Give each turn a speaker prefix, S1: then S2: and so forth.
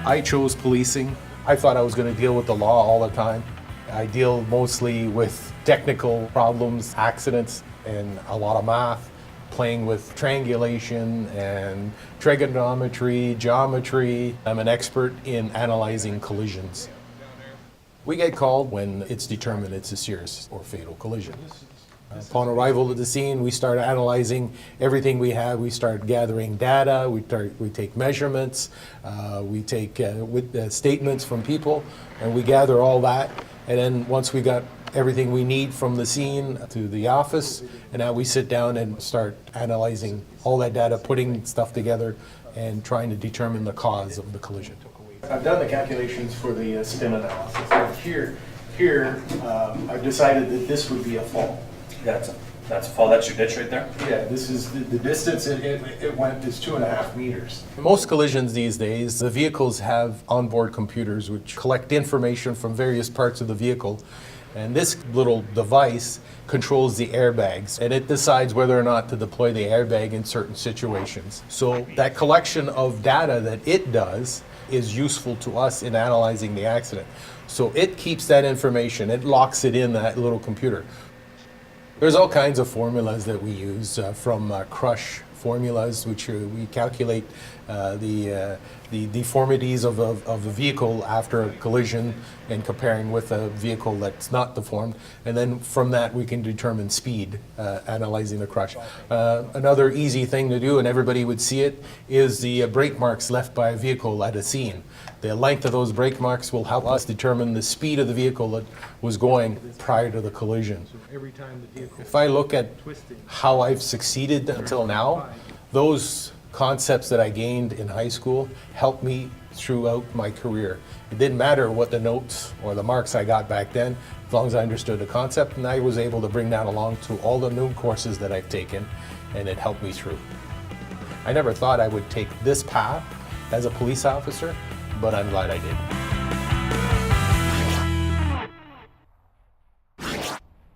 S1: I chose policing. I thought I was going to deal with the law all the time. I deal mostly with technical problems, accidents, and a lot of math, playing with triangulation and trigonometry, geometry. I'm an expert in analyzing collisions. We get called when it's determined it's a serious or fatal collision. Upon arrival at the scene, we start analyzing everything we have. We start gathering data, we take measurements, we take statements from people, and we gather all that. And then once we got everything we need from the scene to the office, and now we sit down and start analyzing all that data, putting stuff together, and trying to determine the cause of the collision. I've done the calculations for the spin analysis. And here, I've decided that this would be a fall.
S2: That's a fall. That's your ditch right there?
S1: Yeah, this is the distance it went is 2.5 meters. Most collisions these days, the vehicles have onboard computers which collect information from various parts of the vehicle. And this little device controls the airbags, and it decides whether or not to deploy the airbag in certain situations. So that collection of data that it does is useful to us in analyzing the accident. So it keeps that information, it locks it in that little computer. There's all kinds of formulas that we use, from crush formulas, which we calculate the deformities of a vehicle after a collision and comparing with a vehicle that's not deformed. And then from that we can determine speed, analyzing the crush. Another easy thing to do, and everybody would see it, is the brake marks left by a vehicle at a scene. The length of those brake marks will help us determine the speed of the vehicle that was going prior to the collision. If I look at how I've succeeded until now, those concepts that I gained in high school helped me throughout my career. It didn't matter what the notes or the marks I got back then, as long as I understood the concept, and I was able to bring that along to all the new courses that I've taken, and it helped me through. I never thought I would take this path as a police officer, but I'm glad I did.